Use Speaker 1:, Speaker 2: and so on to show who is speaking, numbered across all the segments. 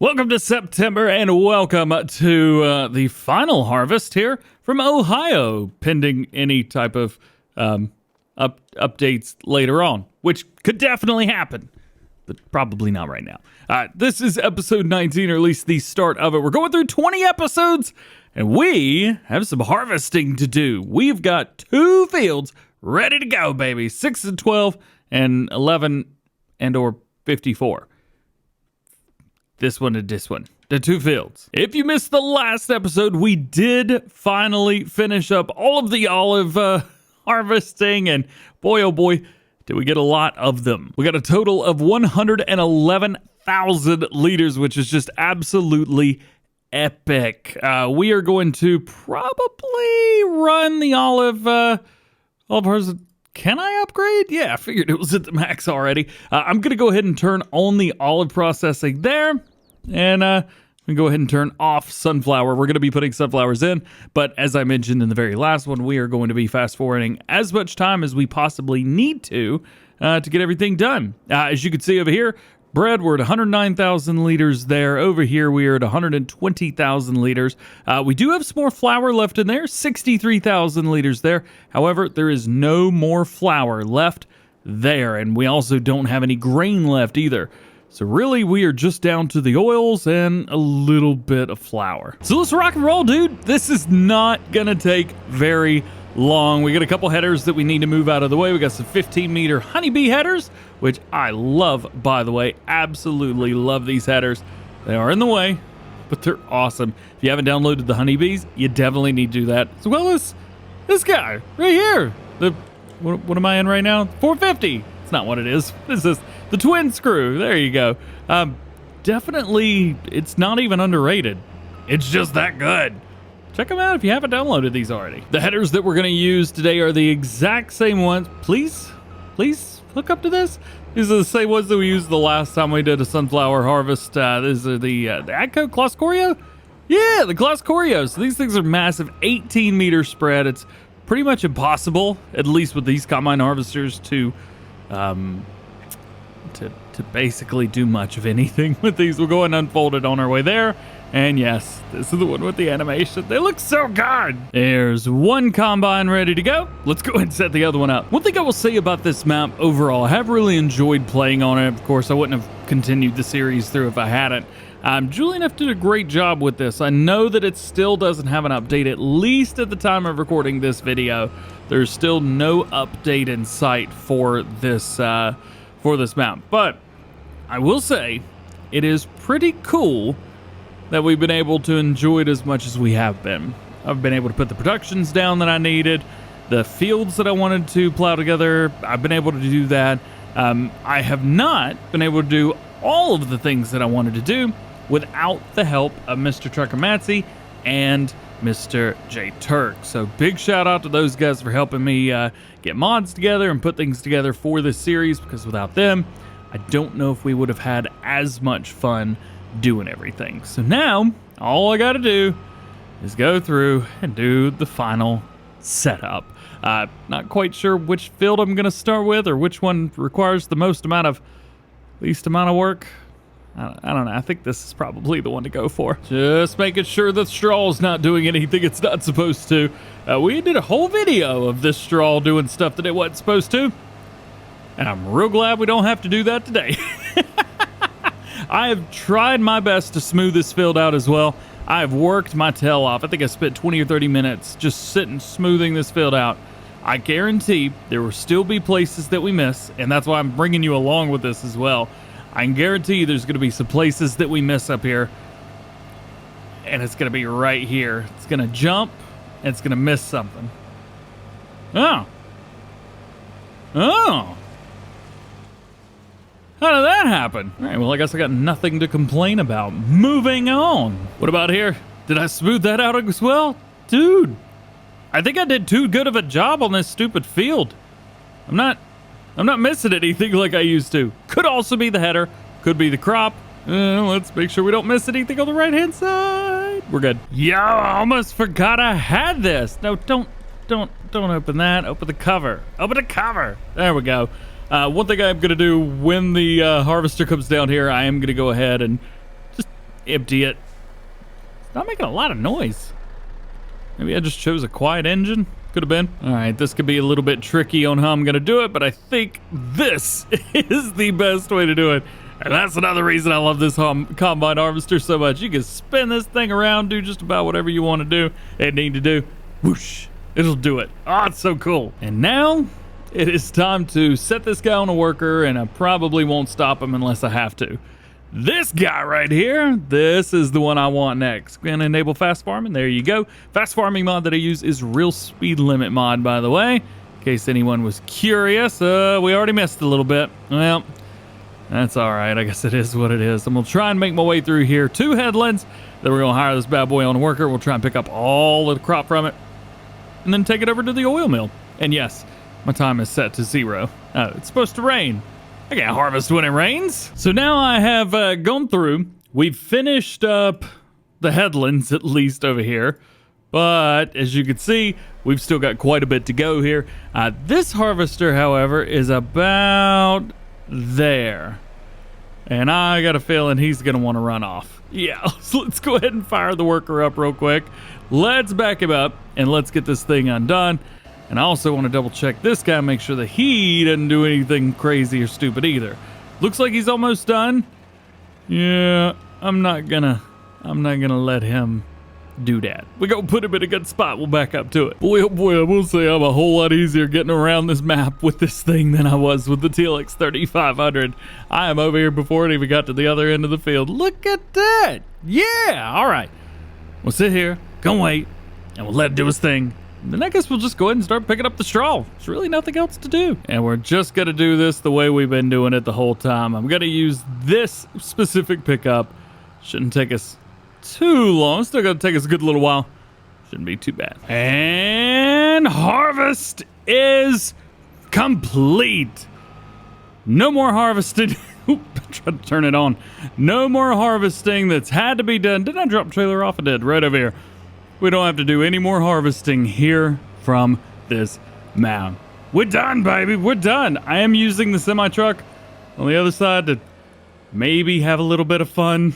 Speaker 1: Welcome to September and welcome to the final harvest here from Ohio, pending any type of updates later on, which could definitely happen, but probably not right now. This is episode 19, or at least the start of it. We're going through 20 episodes, and we have some harvesting to do. We've got 2 fields ready to go, baby. 6 and 12 and 11 and or 54. This one and this one. The 2 fields. If you missed the last episode, we did finally finish up all of the olive harvesting, and boy, oh boy, did we get a lot of them. We got a total of 111,000 liters, which is just absolutely epic. We are going to probably run the olive harvest. Can I upgrade? Yeah, I figured it was at the max already. I'm going to go ahead and turn on the olive processing there. And we can go ahead and turn off sunflower. We're going to be putting sunflowers in. But as I mentioned in the very last one, we are going to be fast forwarding as much time as we possibly need to get everything done. As you can see over here, bread, we're at 109,000 liters there. Over here, we are at 120,000 liters. We do have some more flour left in there, 63,000 liters there. However, there is no more flour left there. And we also don't have any grain left either. So really, we are just down to the oils and a little bit of flour. So let's rock and roll, dude. This is not gonna take very long. We got a couple headers that we need to move out of the way. We got some 15-meter honeybee headers, which I love, by the way. Absolutely love these headers. They are in the way, but they're awesome. If you haven't downloaded the honeybees, you definitely need to do that. As well as this guy right here. What am I in right now? 450. It's not what it is. This is the twin screw. There you go. Definitely, it's not even underrated. It's just that good. Check them out if you haven't downloaded these already. The headers that we're going to use today are the exact same ones. Please hook up to this. These are the same ones that we used the last time we did a sunflower harvest. These are the Adco Closcorio? Yeah, the Closcorio. So these things are massive, 18-meter spread. It's pretty much impossible, at least with these combine harvesters, to basically do much of anything with these. We'll go ahead and unfold it on our way there. And yes, this is the one with the animation. They look so good. There's one combine ready to go. Let's go ahead and set the other one up. One thing I will say about this map overall, I have really enjoyed playing on it. Of course, I wouldn't have continued the series through if I hadn't. Julian F. did a great job with this. I know that it still doesn't have an update, at least at the time of recording this video. There's still no update in sight for this map. But I will say, it is pretty cool that we've been able to enjoy it as much as we have been. I've been able to put the productions down that I needed, the fields that I wanted to plow together, I've been able to do that. I have not been able to do all of the things that I wanted to do without the help of Mr. Trucker Matsy and Mr. J Turk. So big shout out to those guys for helping me get mods together and put things together for this series, because without them, I don't know if we would have had as much fun doing everything. So now, all I gotta do is go through and do the final setup. Not quite sure which field I'm gonna start with, or which one requires the least amount of work. I don't know. I think this is probably the one to go for. Just making sure the straw's not doing anything it's not supposed to. We did a whole video of this straw doing stuff that it wasn't supposed to, and I'm real glad we don't have to do that today. I have tried my best to smooth this field out as well. I have worked my tail off. I think I spent 20 or 30 minutes just sitting smoothing this field out. I guarantee there will still be places that we miss, and that's why I'm bringing you along with this as well. I can guarantee you there's going to be some places that we miss up here, and it's going to be right here. It's going to jump, and it's going to miss something. Oh. How did that happen? All right, well, I guess I got nothing to complain about. Moving on. What about here? Did I smooth that out as well? Dude, I think I did too good of a job on this stupid field. I'm not missing anything like I used to. Could also be the header. Could be the crop. Let's make sure we don't miss anything on the right-hand side. We're good. Yo, I almost forgot I had this. No, don't open that. Open the cover. Open the cover. There we go. One thing I'm going to do when the harvester comes down here, I am going to go ahead and just empty it. It's not making a lot of noise. Maybe I just chose a quiet engine. Could have been. All right, this could be a little bit tricky on how I'm gonna do it, but I think this is the best way to do it. And that's another reason I love this combine harvester so much. You can spin this thing around, do just about whatever you want to do and need to do. Whoosh, it'll do it. Oh, it's so cool. And now it is time to set this guy on a worker, and I probably won't stop him unless I have to. This guy right here, this is the one I want next. Gonna enable fast farming, there you go. Fast farming mod that I use is real speed limit mod, by the way, in case anyone was curious. We already missed a little bit. Well, that's all right, I guess it is what it is. I'm gonna try and make my way through here to Headlands, then we're gonna hire this bad boy on a worker. We'll try and pick up all of the crop from it, and then take it over to the oil mill. And yes, my time is set to 0. Oh, it's supposed to rain. I can't harvest when it rains. So now I have gone through. We've finished up the headlands, at least over here. But as you can see, we've still got quite a bit to go here. This harvester, however, is about there. And I got a feeling he's going to want to run off. Yeah, so let's go ahead and fire the worker up real quick. Let's back him up and let's get this thing undone. And I also want to double check this guy, make sure that he doesn't do anything crazy or stupid either. Looks like he's almost done. Yeah, I'm not gonna let him do that. We go put him in a good spot. We'll back up to it. Boy, oh boy, I will say I'm a whole lot easier getting around this map with this thing than I was with the TLX 3500. I am over here before it even got to the other end of the field. Look at that. Yeah, all right. We'll sit here, go wait, and we'll let it do his thing. Then I guess we'll just go ahead and start picking up the straw. There's really nothing else to do. And we're just gonna do this the way we've been doing it the whole time. I'm gonna use this specific pickup. Shouldn't take us too long. Still gonna take us a good little while. Shouldn't be too bad. And harvest is complete. No more harvesting. Oop, I tried to turn it on. No more harvesting that's had to be done. Did I drop the trailer off? I did, right over here. We don't have to do any more harvesting here from this mound. We're done, baby. We're done. I am using the semi-truck on the other side to maybe have a little bit of fun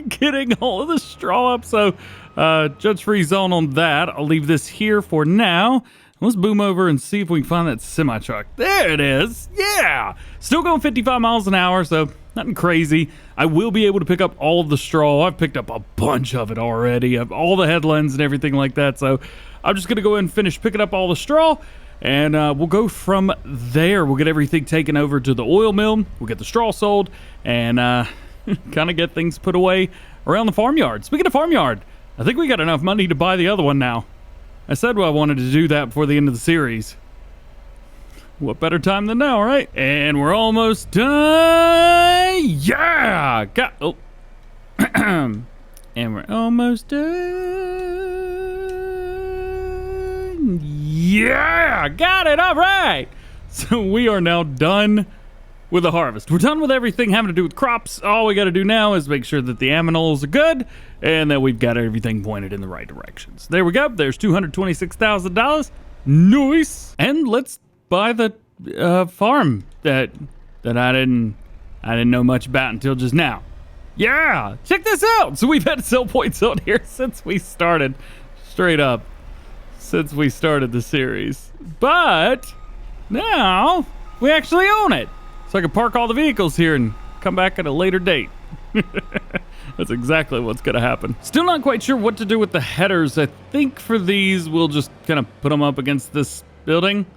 Speaker 1: getting all of the straw up. So judge-free zone on that. I'll leave this here for now. Let's boom over and see if we can find that semi-truck. There it is. Yeah. Still going 55 miles an hour, so nothing crazy. I will be able to pick up all of the straw. I've picked up a bunch of it already, of all the headlands and everything like that. So I'm just going to go ahead and finish picking up all the straw, and we'll go from there. We'll get everything taken over to the oil mill. We'll get the straw sold, and kind of get things put away around the farmyard. Speaking of farmyard, I think we got enough money to buy the other one now. I said I wanted to do that before the end of the series. What better time than now, right? And we're almost done. Yeah! Oh. And we're almost done. Yeah! Got it! All right! So we are now done with the harvest. We're done with everything having to do with crops. All we got to do now is make sure that the aminals are good and that we've got everything pointed in the right directions. There we go. There's $226,000. Nice. And let's buy the farm that I didn't know much about until just now. Yeah, check this out. So we've had sell points on here since we started, straight up, since we started the series. But now we actually own it. So I can park all the vehicles here and come back at a later date. That's exactly what's going to happen. Still not quite sure what to do with the headers. I think for these, we'll just kind of put them up against this building.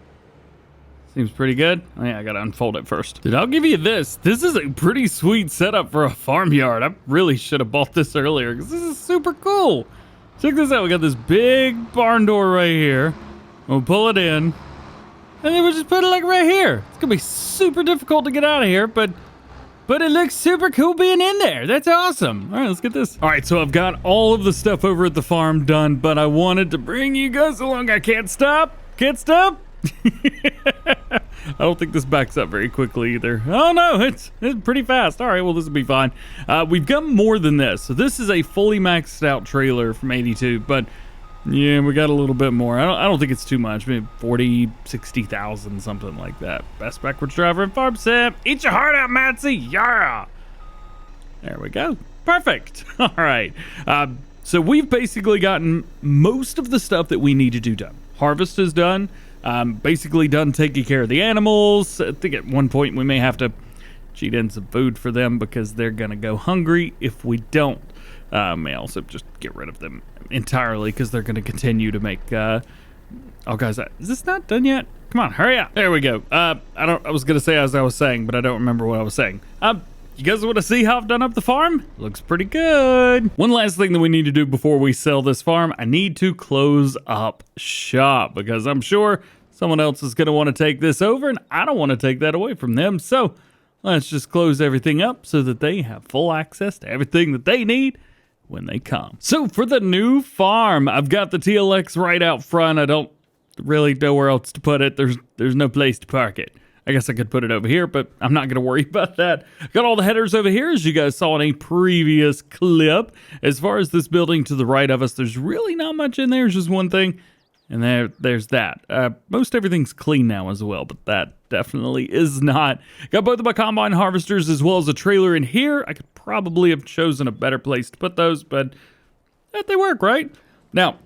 Speaker 1: Seems pretty good. Oh, yeah, I got to unfold it first. Dude, I'll give you this. This is a pretty sweet setup for a farmyard. I really should have bought this earlier because this is super cool. Check this out. We got this big barn door right here. We'll pull it in. And then we'll just put it like right here. It's gonna be super difficult to get out of here, but it looks super cool being in there. That's awesome. All right, let's get this. All right, so I've got all of the stuff over at the farm done, but I wanted to bring you guys along. I can't stop. Can't stop. I don't think this backs up very quickly either. Oh no, it's pretty fast. All right, well, this will be fine. We've got more than this. So this is a fully maxed out trailer from 82, but yeah, we got a little bit more. I don't think it's too much. Maybe 40, 60,000, something like that. Best backwards driver in farm sim. Eat your heart out, Matsy. Yeah. There we go. Perfect. All right. So we've basically gotten most of the stuff that we need to do done. Harvest is done. Basically done taking care of the animals. I think at one point we may have to cheat in some food for them because they're going to go hungry if we don't. May also just get rid of them entirely because they're going to continue to make... oh, guys, is this not done yet? Come on, hurry up. There we go. I was going to say as I was saying, but I don't remember what I was saying. You guys want to see how I've done up the farm? Looks pretty good. One last thing that we need to do before we sell this farm, I need to close up shop because I'm sure someone else is going to want to take this over and I don't want to take that away from them. So let's just close everything up so that they have full access to everything that they need when they come. So for the new farm, I've got the TLX right out front. I don't really know where else to put it. There's no place to park it. I guess I could put it over here, but I'm not going to worry about that. Got all the headers over here, as you guys saw in a previous clip. As far as this building to the right of us, there's really not much in there. It's just one thing, and there's that. Most everything's clean now as well, but that definitely is not. Got both of my combine harvesters as well as a trailer in here. I could probably have chosen a better place to put those, but they work, right? Now,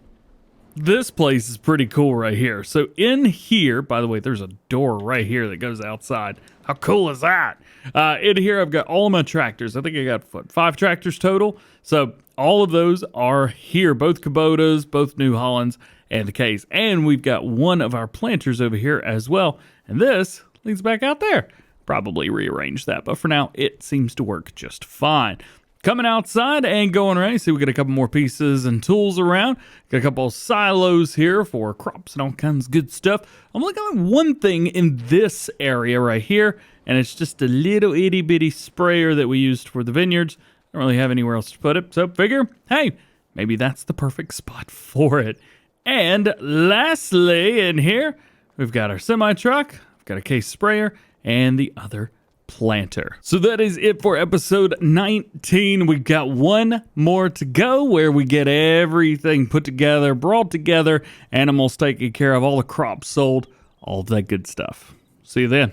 Speaker 1: this place is pretty cool right here. So in here, by the way, there's a door right here that goes outside. How cool is that? In here, I've got all of my tractors. I think I got, 5 tractors total? So all of those are here, both Kubotas, both New Hollands, and the Case. And we've got one of our planters over here as well. And this leads back out there. Probably rearrange that, but for now, it seems to work just fine. Coming outside and going around, you see we got a couple more pieces and tools around. Got a couple of silos here for crops and all kinds of good stuff. I'm looking at one thing in this area right here, and it's just a little itty bitty sprayer that we used for the vineyards. Don't really have anywhere else to put it, so figure, hey, maybe that's the perfect spot for it. And lastly, in here, we've got our semi-truck, we've got a Case sprayer, and the other planter. So that is it for episode 19. We've got one more to go where we get everything put together, brought together, animals taken care of, all the crops sold, all of that good stuff. See you then.